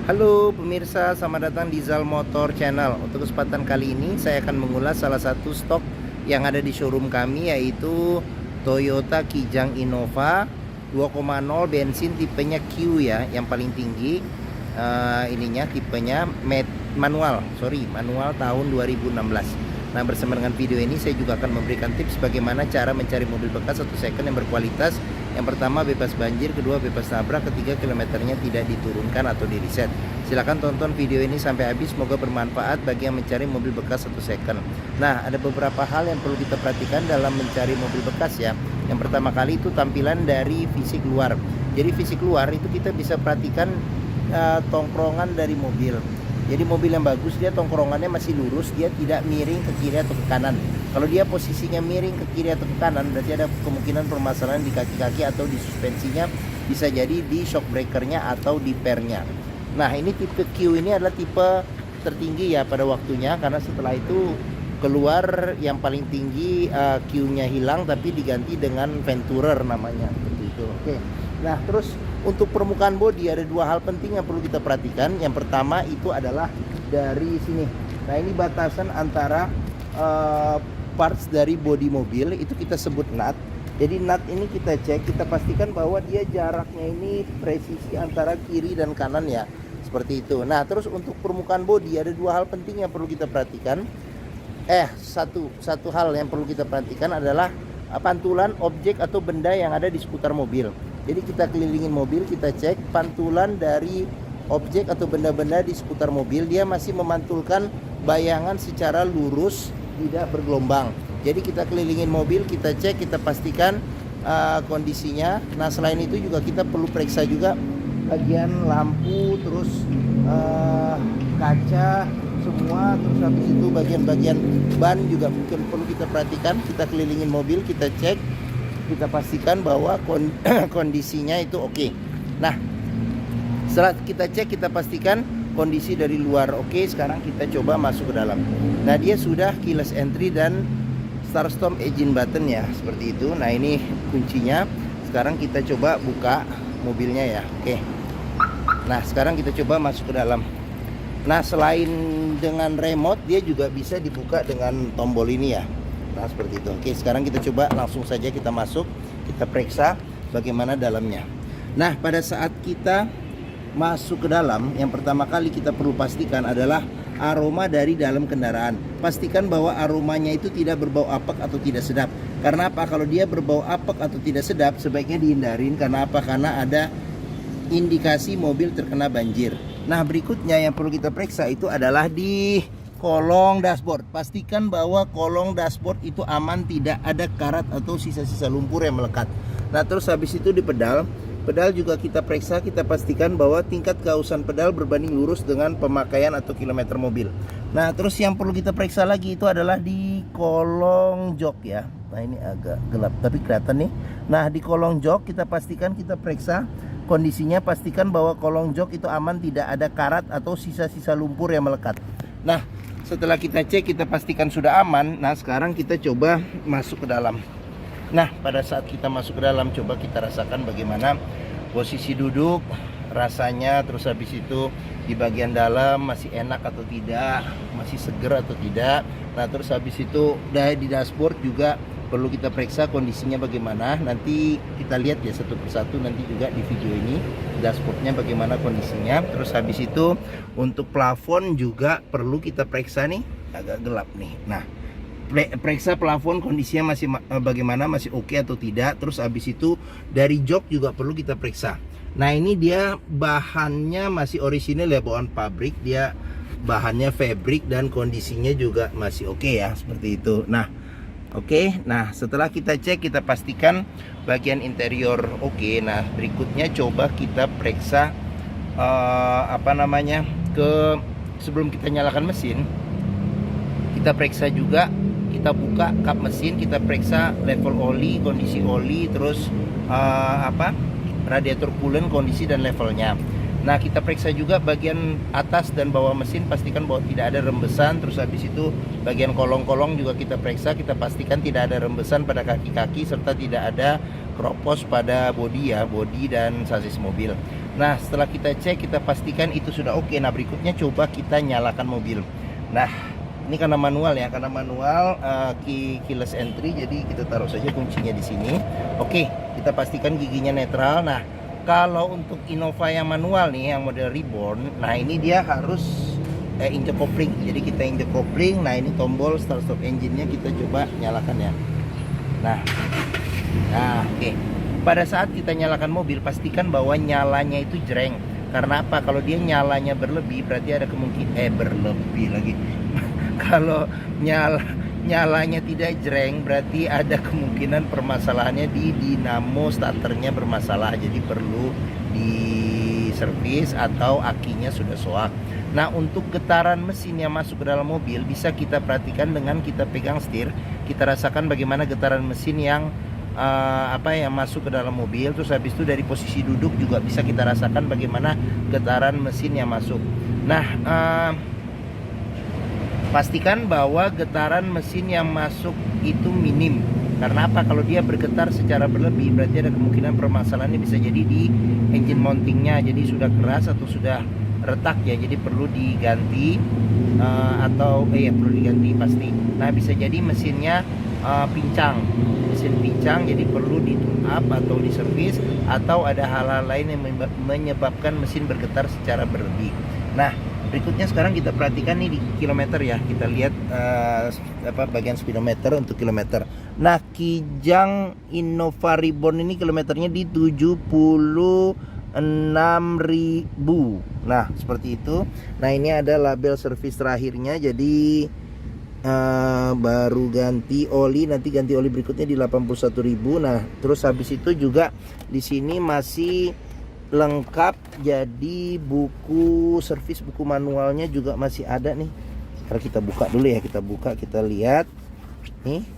Halo pemirsa, selamat datang di Zal Motor Channel. Untuk kesempatan kali ini saya akan mengulas salah satu stok yang ada di showroom kami, yaitu Toyota Kijang Innova 2.0 bensin tipenya Q ya, yang paling tinggi. Ininya tipenya manual tahun 2016. Nah, bersama dengan video ini saya juga akan memberikan tips bagaimana cara mencari mobil bekas atau second yang berkualitas. Yang pertama, bebas banjir; kedua, bebas tabrak; ketiga, kilometernya tidak diturunkan atau di reset. Silahkan tonton video ini sampai habis, semoga bermanfaat bagi yang mencari mobil bekas atau second. Nah, ada beberapa hal yang perlu kita perhatikan dalam mencari mobil bekas ya. Yang pertama kali itu tampilan dari fisik luar. Jadi fisik luar itu kita bisa perhatikan tongkrongan dari mobil. Jadi mobil yang bagus, dia tongkrongannya masih lurus, dia tidak miring ke kiri atau ke kanan. Kalau dia posisinya miring ke kiri atau ke kanan, berarti ada kemungkinan permasalahan di kaki-kaki atau di suspensinya, bisa jadi di shock breakernya atau di pernya. Nah, ini tipe Q ini adalah tipe tertinggi ya pada waktunya, karena setelah itu keluar yang paling tinggi, Q-nya hilang tapi diganti dengan Venturer namanya, seperti itu. Oke. Nah, terus untuk permukaan bodi ada dua hal penting yang perlu kita perhatikan. Yang pertama itu adalah dari sini. Nah, ini batasan antara parts dari bodi mobil, itu kita sebut nut. Jadi nut ini kita cek, kita pastikan bahwa dia jaraknya ini presisi antara kiri dan kanan ya, seperti itu. Nah, terus untuk permukaan bodi ada dua hal penting yang perlu kita perhatikan. Satu hal yang perlu kita perhatikan adalah pantulan objek atau benda yang ada di seputar mobil. Jadi kita kelilingin mobil, kita cek pantulan dari objek atau benda-benda di seputar mobil, dia masih memantulkan bayangan secara lurus, tidak bergelombang. Jadi kita kelilingin mobil, kita cek, kita pastikan kondisinya. Nah, selain itu juga kita perlu periksa juga bagian lampu, terus kaca semua, terus habis itu bagian-bagian ban juga mungkin perlu kita perhatikan. Kita kelilingin mobil, kita cek, kita pastikan bahwa kondisinya itu oke. Nah, setelah kita cek, kita pastikan kondisi dari luar oke. Sekarang kita coba masuk ke dalam. Nah, dia sudah keyless entry dan start stop engine button ya, seperti itu. Nah, ini kuncinya. Sekarang kita coba buka mobilnya ya. Oke. Nah, sekarang kita coba masuk ke dalam. Nah, selain dengan remote, dia juga bisa dibuka dengan tombol ini ya. Nah, seperti itu. Oke, sekarang kita coba langsung saja kita masuk, kita periksa bagaimana dalamnya. Nah, pada saat kita masuk ke dalam, yang pertama kali kita perlu pastikan adalah aroma dari dalam kendaraan. Pastikan bahwa aromanya itu tidak berbau apek atau tidak sedap. Karena apa? Kalau dia berbau apek atau tidak sedap, sebaiknya dihindarin. Karena apa? Karena ada indikasi mobil terkena banjir. Nah, berikutnya yang perlu kita periksa itu adalah di kolong dashboard. Pastikan bahwa kolong dashboard itu aman, tidak ada karat atau sisa-sisa lumpur yang melekat. Nah, terus habis itu di pedal juga kita periksa, kita pastikan bahwa tingkat keausan pedal berbanding lurus dengan pemakaian atau kilometer mobil. Nah, terus yang perlu kita periksa lagi itu adalah di kolong jok ya. Nah, ini agak gelap tapi kelihatan nih. Nah, di kolong jok kita pastikan, kita periksa kondisinya, pastikan bahwa kolong jok itu aman, tidak ada karat atau sisa-sisa lumpur yang melekat. Nah, setelah kita cek, kita pastikan sudah aman. Nah, sekarang kita coba masuk ke dalam. Nah, pada saat kita masuk ke dalam, coba kita rasakan bagaimana posisi duduk, rasanya, terus habis itu di bagian dalam masih enak atau tidak, masih seger atau tidak. Nah, terus habis itu di dashboard juga perlu kita periksa kondisinya bagaimana. Nanti kita lihat ya satu persatu nanti juga di video ini dashboardnya bagaimana kondisinya. Terus habis itu untuk plafon juga perlu kita periksa nih, agak gelap nih. Nah, periksa plafon kondisinya masih bagaimana, masih oke atau tidak. Terus habis itu dari jok juga perlu kita periksa. Nah, ini dia bahannya masih orisinil ya, bawaan pabrik, dia bahannya fabric dan kondisinya juga masih oke ya, seperti itu. Nah, oke. Nah, setelah kita cek, kita pastikan bagian interior oke. Nah, berikutnya coba kita periksa sebelum kita nyalakan mesin, kita periksa juga, kita buka kap mesin, kita periksa level oli, kondisi oli, terus radiator coolant, kondisi dan levelnya. Nah, kita periksa juga bagian atas dan bawah mesin, pastikan bahwa tidak ada rembesan. Terus habis itu bagian kolong-kolong juga kita periksa, kita pastikan tidak ada rembesan pada kaki-kaki serta tidak ada keropos pada bodi ya, bodi dan sasis mobil. Nah, setelah kita cek, kita pastikan itu sudah oke. Nah, berikutnya coba kita nyalakan mobil. Nah, ini karena manual ya, karena manual keyless entry, jadi kita taruh saja kuncinya di sini. Oke, kita pastikan giginya netral. Nah, kalau untuk Innova yang manual nih, yang model Reborn, nah ini dia harus injek kopling. Jadi kita injek kopling. Nah, ini tombol start stop engine-nya kita coba nyalakan ya. Nah, oke. Pada saat kita nyalakan mobil, pastikan bahwa nyalanya itu jreng. Karena apa? Kalau dia nyalanya berlebih, berarti ada kemungkinan berlebih lagi. Kalau nyalanya tidak jreng, berarti ada kemungkinan permasalahannya di dinamo starternya bermasalah. Jadi perlu diservis atau akinya sudah soak. Nah, untuk getaran mesin yang masuk ke dalam mobil bisa kita perhatikan dengan kita pegang setir. Kita rasakan bagaimana getaran mesin yang yang masuk ke dalam mobil. Terus habis itu dari posisi duduk juga bisa kita rasakan bagaimana getaran mesin yang masuk. Nah, pastikan bahwa getaran mesin yang masuk itu minim. Karena apa? Kalau dia bergetar secara berlebih, berarti ada kemungkinan permasalahannya bisa jadi di engine mountingnya. Jadi sudah keras atau sudah retak ya, jadi perlu diganti perlu diganti pasti. Nah, bisa jadi mesinnya pincang, mesin pincang, jadi perlu di tune up atau diservis, atau ada hal-hal lain yang menyebabkan mesin bergetar secara berlebih. Nah, berikutnya sekarang kita perhatikan nih di kilometer ya, kita lihat bagian speedometer untuk kilometer. Nah, Kijang Innova Reborn ini kilometernya di 76.000. Nah, seperti itu. Nah, ini ada label servis terakhirnya, jadi baru ganti oli, nanti ganti oli berikutnya di 81.000. Nah, terus habis itu juga di sini masih lengkap, jadi buku servis, buku manualnya juga masih ada nih. Sekarang kita buka dulu ya, kita buka, kita lihat nih.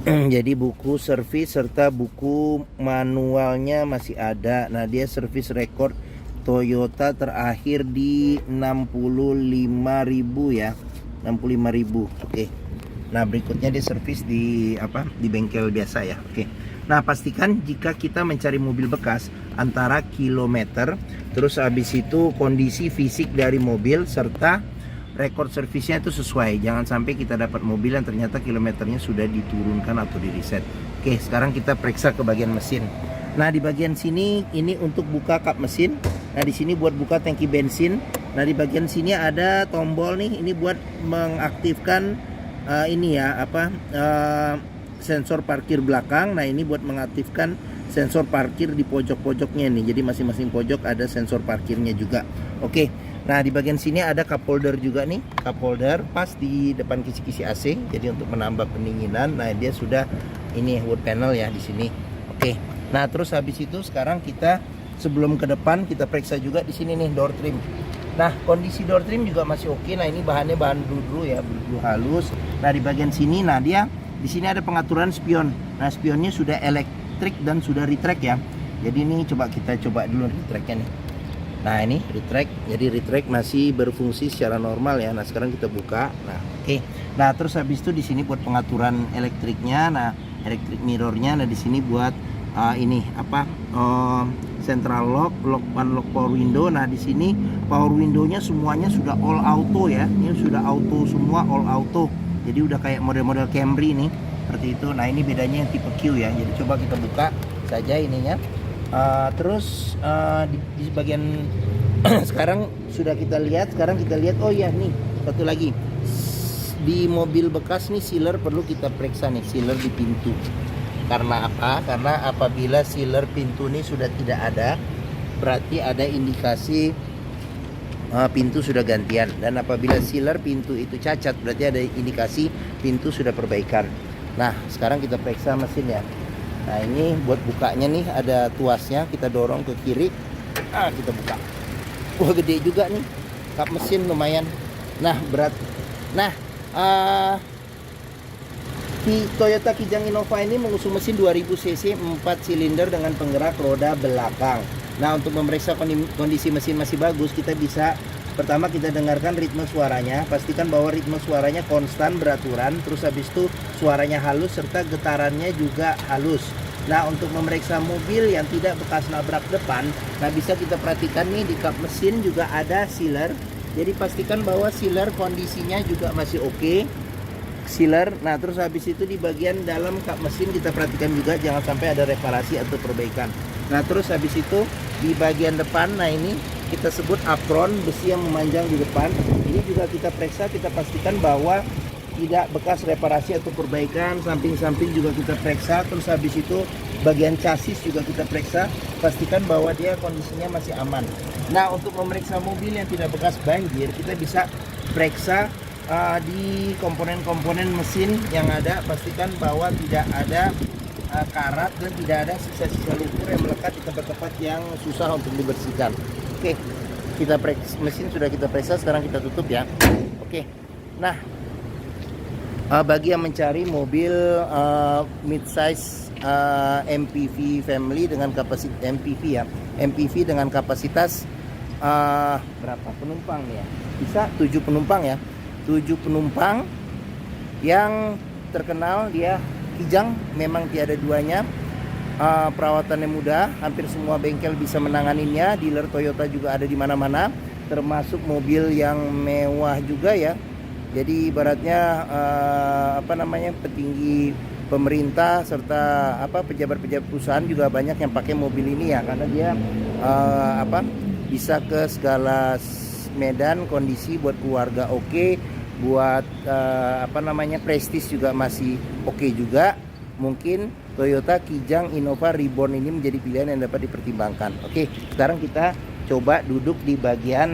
Jadi buku servis serta buku manualnya masih ada. Nah, dia servis record Toyota terakhir di 65.000 ya, 65.000. Oke. Nah, berikutnya dia servis di bengkel biasa ya. Oke. Nah, pastikan jika kita mencari mobil bekas antara kilometer, terus habis itu kondisi fisik dari mobil serta rekor servisnya itu sesuai. Jangan sampai kita dapat mobil yang ternyata kilometernya sudah diturunkan atau di reset. Oke, sekarang kita periksa ke bagian mesin. Nah, di bagian sini ini untuk buka kap mesin. Nah, di sini buat buka tangki bensin. Nah, di bagian sini ada tombol nih, ini buat mengaktifkan sensor parkir belakang. Nah, ini buat mengaktifkan sensor parkir di pojok-pojoknya nih. Jadi masing-masing pojok ada sensor parkirnya juga. Oke. Nah, di bagian sini ada cup holder juga nih. Cup holder pas di depan kisi-kisi AC. Jadi untuk menambah pendinginan. Nah, dia sudah ini wood panel ya di sini. Oke. Nah, terus habis itu sekarang kita sebelum ke depan kita periksa juga di sini nih door trim. Nah, kondisi door trim juga masih oke. Nah, ini bahannya bahan bludru ya, bludru halus. Nah, di bagian sini dia di sini ada pengaturan spion. Nah, spionnya sudah elektrik dan sudah retract ya. Jadi ini kita coba dulu retractnya nih. Nah, ini retract. Jadi retract masih berfungsi secara normal ya. Nah, sekarang kita buka. Nah, oke. Nah, terus habis itu di sini buat pengaturan elektriknya. Nah, electric mirrornya. Nah, di sini buat central lock, unlock power window. Nah, di sini power window-nya semuanya sudah all auto ya. Ini sudah auto semua, all auto. Jadi udah kayak model-model Camry nih, seperti itu. Nah, ini bedanya yang tipe Q ya. Jadi coba kita buka saja ininya. Terus di bagian sekarang sudah kita lihat. Sekarang kita lihat, oh ya nih satu lagi di mobil bekas nih, sealer perlu kita periksa nih, sealer di pintu. Karena apa? Karena apabila sealer pintu ini sudah tidak ada, berarti ada indikasi pintu sudah gantian. Dan apabila sealer pintu itu cacat, berarti ada indikasi pintu sudah perbaikan. Nah, sekarang kita periksa mesin ya. Nah, ini buat bukanya nih ada tuasnya, kita dorong ke kiri. Kita buka. Wah, gede juga nih kap mesin, lumayan. Nah, berat. Nah, Toyota Kijang Innova ini mengusung mesin 2000 cc 4 silinder dengan penggerak roda belakang. Nah, untuk memeriksa kondisi mesin masih bagus, kita bisa pertama kita dengarkan ritme suaranya. Pastikan bahwa ritme suaranya konstan beraturan. Terus habis itu suaranya halus serta getarannya juga halus. Nah, untuk memeriksa mobil yang tidak bekas nabrak depan, nah bisa kita perhatikan nih di kap mesin juga ada sealer. Jadi pastikan bahwa sealer kondisinya juga masih oke. Sealer. Nah, terus habis itu di bagian dalam kap mesin kita perhatikan juga jangan sampai ada reparasi atau perbaikan. Nah, terus habis itu di bagian depan, nah ini kita sebut apron, besi yang memanjang di depan. Ini juga kita periksa, kita pastikan bahwa tidak bekas reparasi atau perbaikan. Samping-samping juga kita periksa. Terus habis itu bagian chassis juga kita periksa, pastikan bahwa dia kondisinya masih aman. Nah, untuk memeriksa mobil yang tidak bekas banjir, kita bisa periksa di komponen-komponen mesin yang ada. Pastikan bahwa tidak ada karat dan tidak ada sisa-sisa lumpur yang melekat di tempat-tempat yang susah untuk dibersihkan. Oke, kita periksa mesin, sudah kita periksa, sekarang kita tutup ya. Oke, nah bagi yang mencari mobil mid-size MPV family dengan kapasitas MPV ya, MPV dengan kapasitas berapa penumpang ya? Bisa 7 penumpang ya. 7 penumpang yang terkenal, dia kijang, memang tiada duanya. Perawatannya mudah, hampir semua bengkel bisa menanganinya. Dealer Toyota juga ada di mana-mana, termasuk mobil yang mewah juga ya. Jadi ibaratnya petinggi pemerintah serta pejabat-pejabat perusahaan juga banyak yang pakai mobil ini ya, karena dia bisa ke segala medan, kondisi buat keluarga oke, buat prestis juga masih oke juga. Mungkin Toyota Kijang Innova Reborn ini menjadi pilihan yang dapat dipertimbangkan. Oke, sekarang kita coba duduk di bagian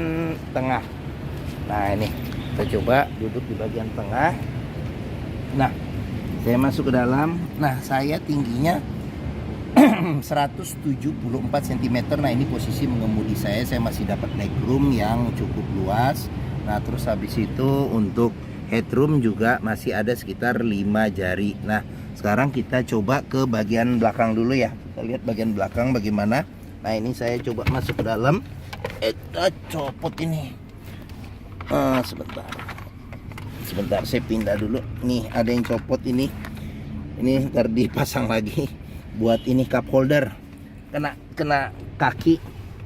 tengah. Nah, ini kita coba duduk di bagian tengah. Nah, saya masuk ke dalam. Nah, saya tingginya 174 cm. Nah, ini posisi mengemudi saya masih dapat legroom yang cukup luas. Nah, terus habis itu untuk headroom juga masih ada sekitar 5 jari. Nah, sekarang kita coba ke bagian belakang dulu ya. Kita lihat bagian belakang bagaimana. Nah, ini saya coba masuk ke dalam. Kita copot ini. Sebentar, saya pindah dulu. Nih, ada yang copot ini. Ini ntar dipasang lagi. Buat ini cup holder. Kena kaki.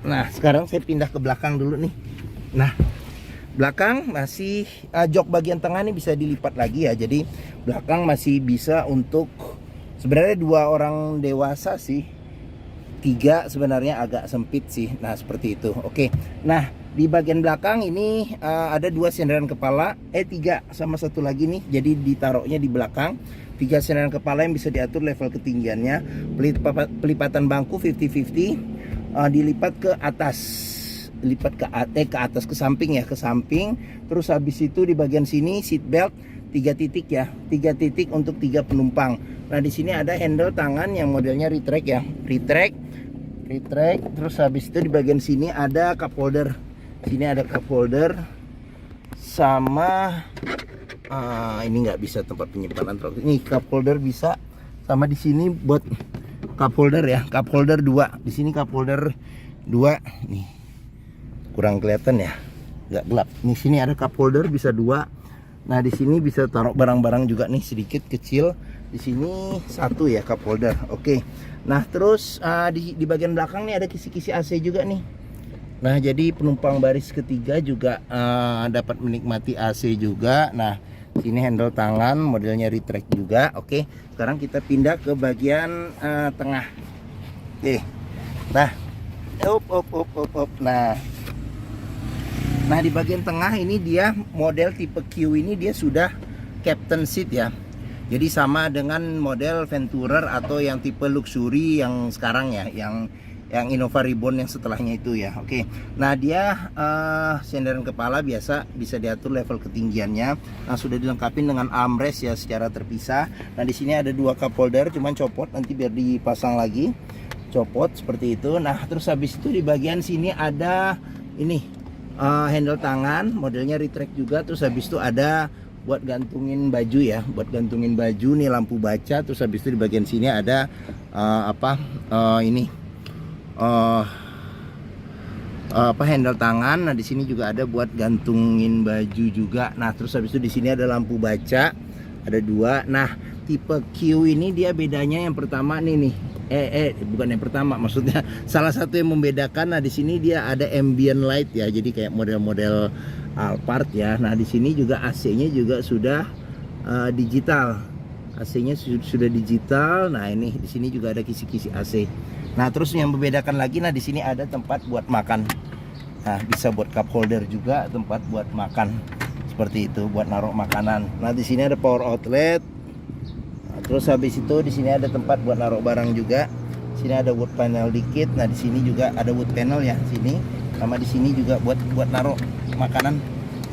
Nah, sekarang saya pindah ke belakang dulu nih. Nah, belakang masih jok bagian tengah ini bisa dilipat lagi ya. Jadi belakang masih bisa untuk sebenarnya 2 orang dewasa sih. 3 sebenarnya agak sempit sih. Nah, seperti itu. Oke. Nah, di bagian belakang ini ada 2 sandaran kepala, 3 sama 1 lagi nih. Jadi ditaruhnya di belakang. 3 sandaran kepala yang bisa diatur level ketinggiannya. Pelipatan bangku 50-50, dilipat ke atas. Lipat ke atas, ke samping ya, ke samping. Terus habis itu di bagian sini seat belt 3 titik ya, 3 titik untuk 3 penumpang. Nah, di sini ada handle tangan yang modelnya retract ya, retract. Terus habis itu di bagian sini ada cup holder. Sini ada cup holder sama ini nggak bisa tempat penyimpanan truk. Ini cup holder bisa, sama di sini buat cup holder ya, cup holder 2. Di sini cup holder 2 nih. Kurang kelihatan ya, nggak gelap. Di sini ada cup holder bisa 2. Nah, di sini bisa taruh barang-barang juga nih, sedikit kecil. Di sini 1 ya cup holder. Oke. Nah, terus di bagian belakang nih ada kisi-kisi AC juga nih. Nah, jadi penumpang baris ketiga juga dapat menikmati AC juga. Nah, sini handle tangan modelnya retract juga. Oke. Sekarang kita pindah ke bagian tengah. Oke. Nah, up. Nah, di bagian tengah ini dia model tipe Q ini dia sudah captain seat ya. Jadi sama dengan model Venturer atau yang tipe luxury yang sekarang ya, yang Innova Reborn yang setelahnya itu ya. Oke. Nah, dia sandaran kepala biasa bisa diatur level ketinggiannya. Nah, sudah dilengkapi dengan armrest ya secara terpisah. Nah, di sini ada 2 cup holder, cuman copot nanti biar dipasang lagi. Copot seperti itu. Nah, terus habis itu di bagian sini ada ini handle tangan modelnya retract juga. Terus habis itu ada buat gantungin baju ya, buat gantungin baju nih, lampu baca. Terus habis itu di bagian sini ada handle tangan. Nah, di sini juga ada buat gantungin baju juga. Nah, terus habis itu di sini ada lampu baca, ada 2. Nah, tipe Q ini dia bedanya yang pertama nih Bukan yang pertama, maksudnya salah satu yang membedakan. Nah di sini dia ada ambient light ya, jadi kayak model-model Alphard ya. Nah di sini juga AC-nya juga sudah digital, AC-nya sudah digital. Nah ini di sini juga ada kisi-kisi AC. Nah terus yang membedakan lagi, nah di sini ada tempat buat makan. Nah bisa buat cup holder juga, tempat buat makan seperti itu, buat naruh makanan. Nah di sini ada power outlet. Terus habis itu di sini ada tempat buat naruh barang juga. Sini ada wood panel dikit. Nah di sini juga ada wood panel ya sini. Sama di sini juga buat naruh makanan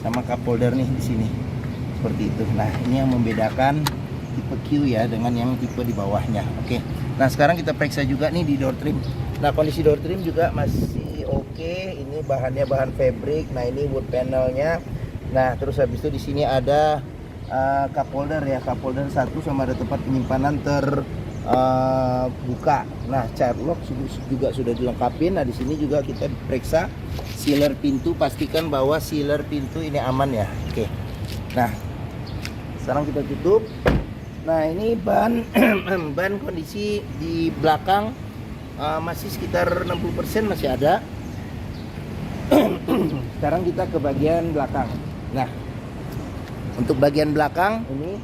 sama cup holder nih di sini. Seperti itu. Nah ini yang membedakan tipe Q ya dengan yang tipe di bawahnya. Oke. Nah sekarang kita periksa juga nih di door trim. Nah kondisi door trim juga masih oke. Ini bahannya bahan fabric. Nah ini wood panelnya. Nah terus habis itu di sini ada cup holder ya, cup holder satu, sama ada tempat penyimpanan terbuka. Nah child lock juga sudah dilengkapi. Nah di sini juga kita periksa sealer pintu, pastikan bahwa sealer pintu ini aman ya. Oke. Nah sekarang kita tutup. Nah ini ban ban kondisi di belakang masih sekitar 60% masih ada. Sekarang kita ke bagian belakang. Nah untuk bagian belakang ini,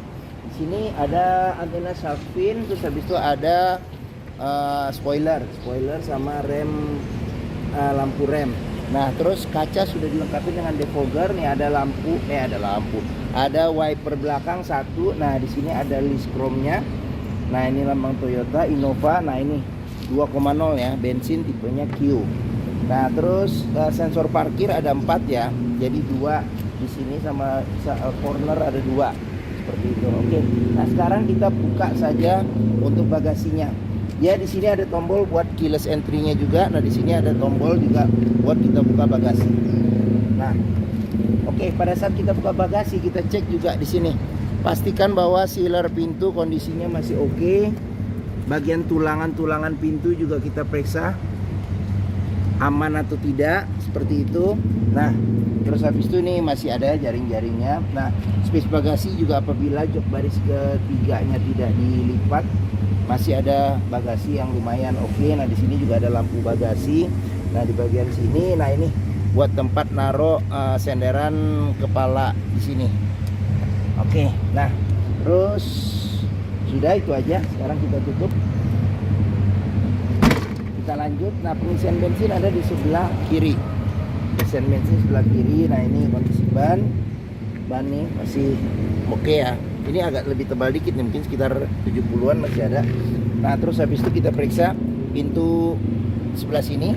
di sini ada antena shark fin, terus habis itu ada spoiler sama rem, lampu rem. Nah terus kaca sudah dilengkapi dengan defogger. Nih ada lampu, ada wiper belakang satu. Nah di sini ada list chrome-nya. Nah ini lambang Toyota Innova. Nah ini 2,0 ya, bensin tipenya Q. Nah terus sensor parkir ada 4 ya, jadi 2 di sini sama corner ada 2 seperti itu. Oke. Nah sekarang kita buka saja untuk bagasinya. Ya di sini ada tombol buat keyless entry-nya juga. Nah di sini ada tombol juga buat kita buka bagasi. Nah, oke, pada saat kita buka bagasi kita cek juga di sini. Pastikan bahwa sealer pintu kondisinya masih oke. Bagian tulangan pintu juga kita periksa aman atau tidak, seperti itu. Nah terus habis itu nih masih ada jaring-jaringnya. Nah space bagasi juga apabila jok baris ketiganya tidak dilipat, masih ada bagasi yang lumayan oke. Nah di sini juga ada lampu bagasi. Nah di bagian sini, nah ini buat tempat naruh senderan kepala di sini. Oke. Nah terus sudah itu aja. Sekarang kita tutup. Kita lanjut. Nah pengisian bensin ada di sebelah kiri. Pengisian bensin sebelah kiri. Nah ini kondisi ban nih masih oke ya. Ini agak lebih tebal dikit nih, mungkin sekitar 70-an masih ada. Nah terus habis itu kita periksa pintu sebelah sini.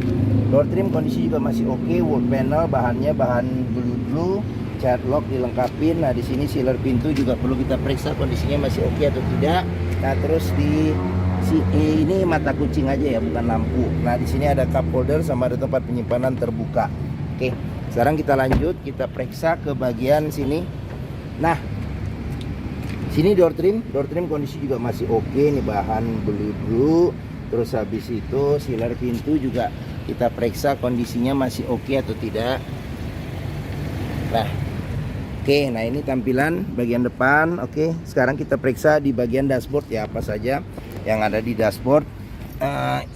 Door trim kondisi juga masih oke. Wood panel bahannya bahan blue, child lock dilengkapin. Nah di sini sealer pintu juga perlu kita periksa kondisinya masih oke atau tidak. Nah terus di ini mata kucing aja ya, bukan lampu. Nah di sini ada cup holder sama ada tempat penyimpanan terbuka. Oke, sekarang kita lanjut, kita periksa ke bagian sini. Nah sini door trim kondisi juga masih oke nih, bahan blue. Terus habis itu sealer pintu juga kita periksa kondisinya masih oke atau tidak. Nah oke, nah ini tampilan bagian depan. Oke, sekarang kita periksa di bagian dashboard ya, apa saja yang ada di dashboard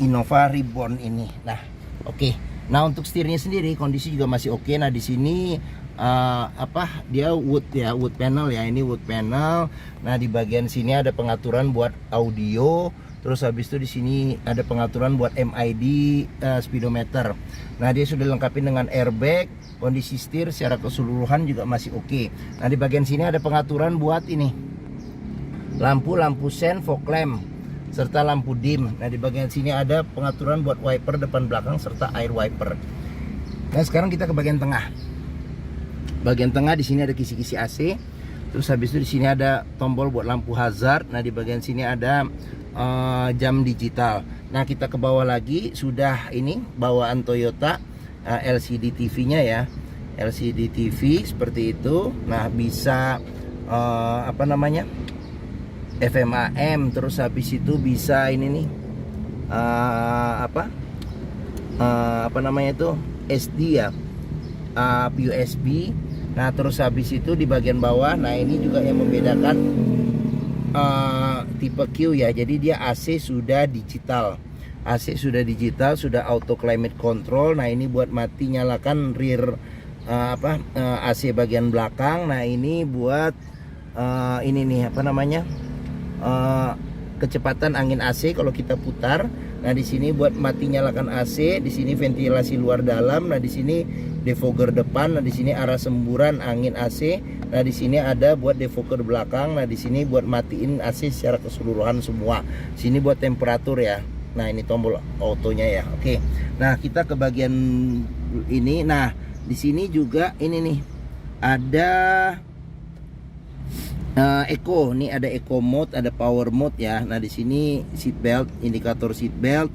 Innova Reborn ini. Nah, oke. Nah, untuk setirnya sendiri kondisi juga masih oke. Nah, di sini dia wood ya, wood panel ya. Ini wood panel. Nah, di bagian sini ada pengaturan buat audio. Terus habis itu di sini ada pengaturan buat MID speedometer. Nah, dia sudah dilengkapi dengan airbag. Kondisi setir secara keseluruhan juga masih oke. Nah, di bagian sini ada pengaturan buat ini. Lampu sen, fog lamp serta lampu dim. Nah di bagian sini ada pengaturan buat wiper depan belakang serta air wiper. Nah sekarang kita ke bagian tengah. Bagian tengah di sini ada kisi-kisi AC. Terus habis itu di sini ada tombol buat lampu hazard. Nah di bagian sini ada jam digital. Nah kita ke bawah lagi, sudah ini bawaan Toyota LCD TV-nya ya. LCD TV seperti itu. Nah bisa FM AM, terus habis itu bisa ini nih SD ya, USB. Nah terus habis itu di bagian bawah, nah ini juga yang membedakan tipe Q ya. Jadi dia AC sudah digital. AC sudah digital, sudah auto climate control. Nah, ini buat mati nyalakan rear AC bagian belakang. Nah, ini buat ini nih apa namanya? Kecepatan angin AC kalau kita putar. Nah, di sini buat mati nyalakan AC, di sini ventilasi luar dalam. Nah, di sini defogger depan. Nah, di sini arah semburan angin AC. Nah, di sini ada buat defogger belakang. Nah, di sini buat matiin AC secara keseluruhan semua. Sini buat temperatur ya. Nah, ini tombol autonya ya. Oke. Nah, kita ke bagian ini. Nah, di sini juga ini nih ada eco. Nih ada eco mode, ada power mode ya. Nah, di sini seat belt, indikator seat belt.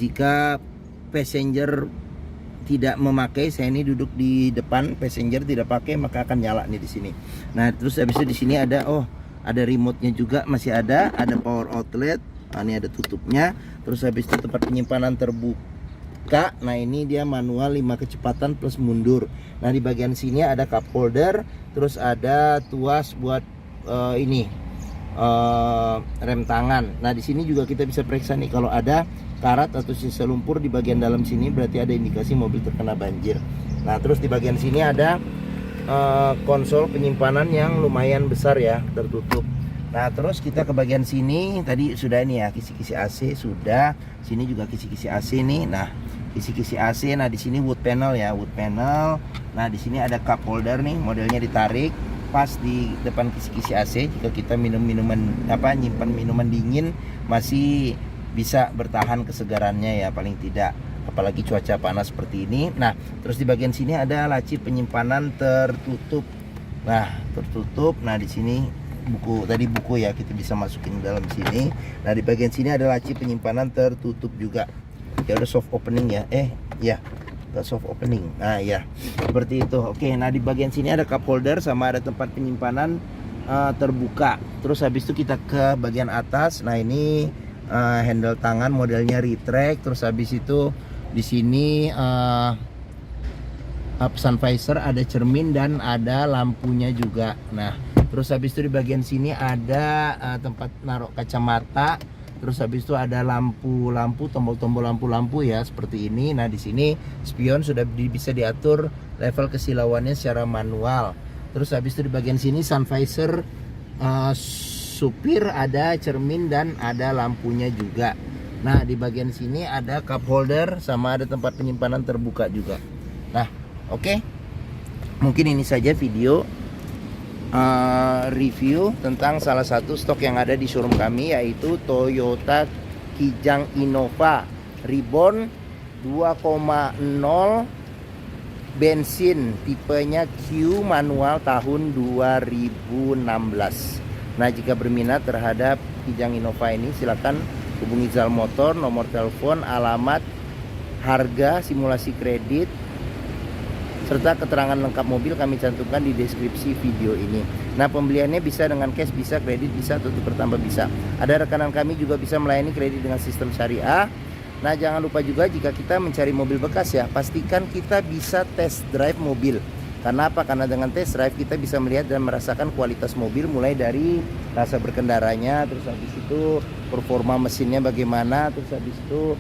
Jika passenger tidak memakai, saya ini duduk di depan, passenger tidak pakai, maka akan nyala nih di sini. Nah, terus habis itu di sini ada ada remote-nya juga, masih ada power outlet. Nah, ini ada tutupnya. Terus habis itu tempat penyimpanan terbuka. Nah, ini dia manual 5 kecepatan plus mundur. Nah, di bagian sini ada cup holder. Terus ada tuas buat rem tangan. Nah, di sini juga kita bisa periksa nih kalau ada karat atau sisa lumpur di bagian dalam sini, berarti ada indikasi mobil terkena banjir. Nah, terus di bagian sini ada konsol penyimpanan yang lumayan besar ya, tertutup. Nah, terus kita ke bagian sini. Tadi sudah ini ya, kisi-kisi AC sudah. Sini juga kisi-kisi AC nih. Nah, kisi-kisi AC. Nah, di sini wood panel ya, wood panel. Nah, di sini ada cup holder nih, modelnya ditarik pas di depan kisi-kisi AC. Jika kita nyimpan minuman dingin, masih bisa bertahan kesegarannya ya, paling tidak, apalagi cuaca panas seperti ini. Nah, terus di bagian sini ada laci penyimpanan tertutup. Nah, tertutup. Nah, di sini buku ya, kita bisa masukin dalam sini. Nah, di bagian sini ada laci penyimpanan tertutup juga. Ya udah soft opening ya. Soft opening. Nah, ya. Seperti itu. Oke, nah di bagian sini ada cup holder sama ada tempat penyimpanan terbuka. Terus habis itu kita ke bagian atas. Nah, ini handle tangan modelnya retract. Terus habis itu di sini sun visor, ada cermin dan ada lampunya juga. Nah, terus habis itu di bagian sini ada tempat naruh kacamata. Terus habis itu ada lampu-lampu, tombol-tombol lampu-lampu ya seperti ini. Nah, di sini spion sudah bisa diatur level kesilauannya secara manual. Terus habis itu di bagian sini sun visor, supir, ada cermin dan ada lampunya juga. Nah, di bagian sini ada cup holder sama ada tempat penyimpanan terbuka juga. Nah, oke. Mungkin ini saja video review tentang salah satu stok yang ada di showroom kami, yaitu Toyota Kijang Innova Reborn 2.0 bensin, tipenya Q manual tahun 2016. Nah, jika berminat terhadap Kijang Innova ini, silakan hubungi Zal Motor, nomor telepon, alamat, harga, simulasi kredit, serta keterangan lengkap mobil kami cantumkan di deskripsi video ini. Nah, pembeliannya bisa dengan cash, bisa kredit, bisa tutup bertambah, bisa. Ada rekanan kami juga bisa melayani kredit dengan sistem syariah. Nah, jangan lupa juga jika kita mencari mobil bekas ya, pastikan kita bisa test drive mobil. Karena apa? Karena dengan test drive kita bisa melihat dan merasakan kualitas mobil, mulai dari rasa berkendaranya, terus habis itu performa mesinnya bagaimana, terus habis itu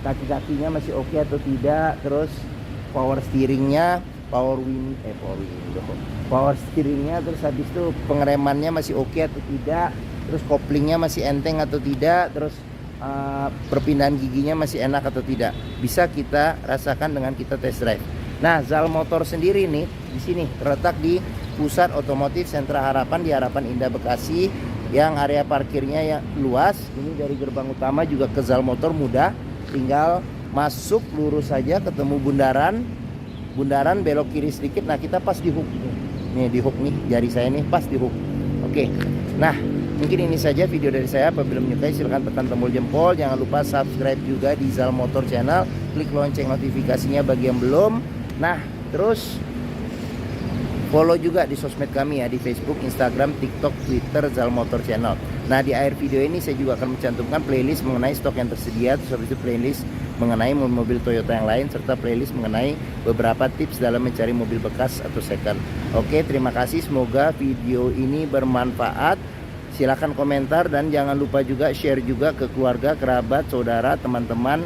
kaki-kakinya masih oke atau tidak, terus power steeringnya, power steeringnya, terus habis itu pengeremannya masih oke atau tidak, terus koplingnya masih enteng atau tidak, terus perpindahan giginya masih enak atau tidak, bisa kita rasakan dengan kita test drive. Nah, Zal Motor sendiri nih di sini terletak di pusat otomotif Sentra Harapan di Harapan Indah Bekasi, yang area parkirnya yang luas. Ini dari gerbang utama juga ke Zal Motor mudah, tinggal masuk lurus saja ketemu bundaran belok kiri sedikit. Nah, kita pas di hook nih, di hook nih, jari saya nih pas di hook. Oke. Nah, mungkin ini saja video dari saya. Apabila menyukai silahkan tekan tombol jempol, jangan lupa subscribe juga di Zal Motor Channel, klik lonceng notifikasinya bagi yang belum. Nah, terus follow juga di sosmed kami ya, di Facebook, Instagram, TikTok, Twitter, Zal Motor Channel. Nah, di akhir video ini saya juga akan mencantumkan playlist mengenai stok yang tersedia, terus habis itu playlist mengenai mobil Toyota yang lain, serta playlist mengenai beberapa tips dalam mencari mobil bekas atau second. Oke, terima kasih, semoga video ini bermanfaat. Silahkan komentar dan jangan lupa juga share juga ke keluarga, kerabat, saudara, teman-teman,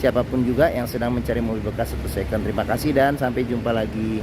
siapapun juga yang sedang mencari mobil bekas atau second. Terima kasih dan sampai jumpa lagi.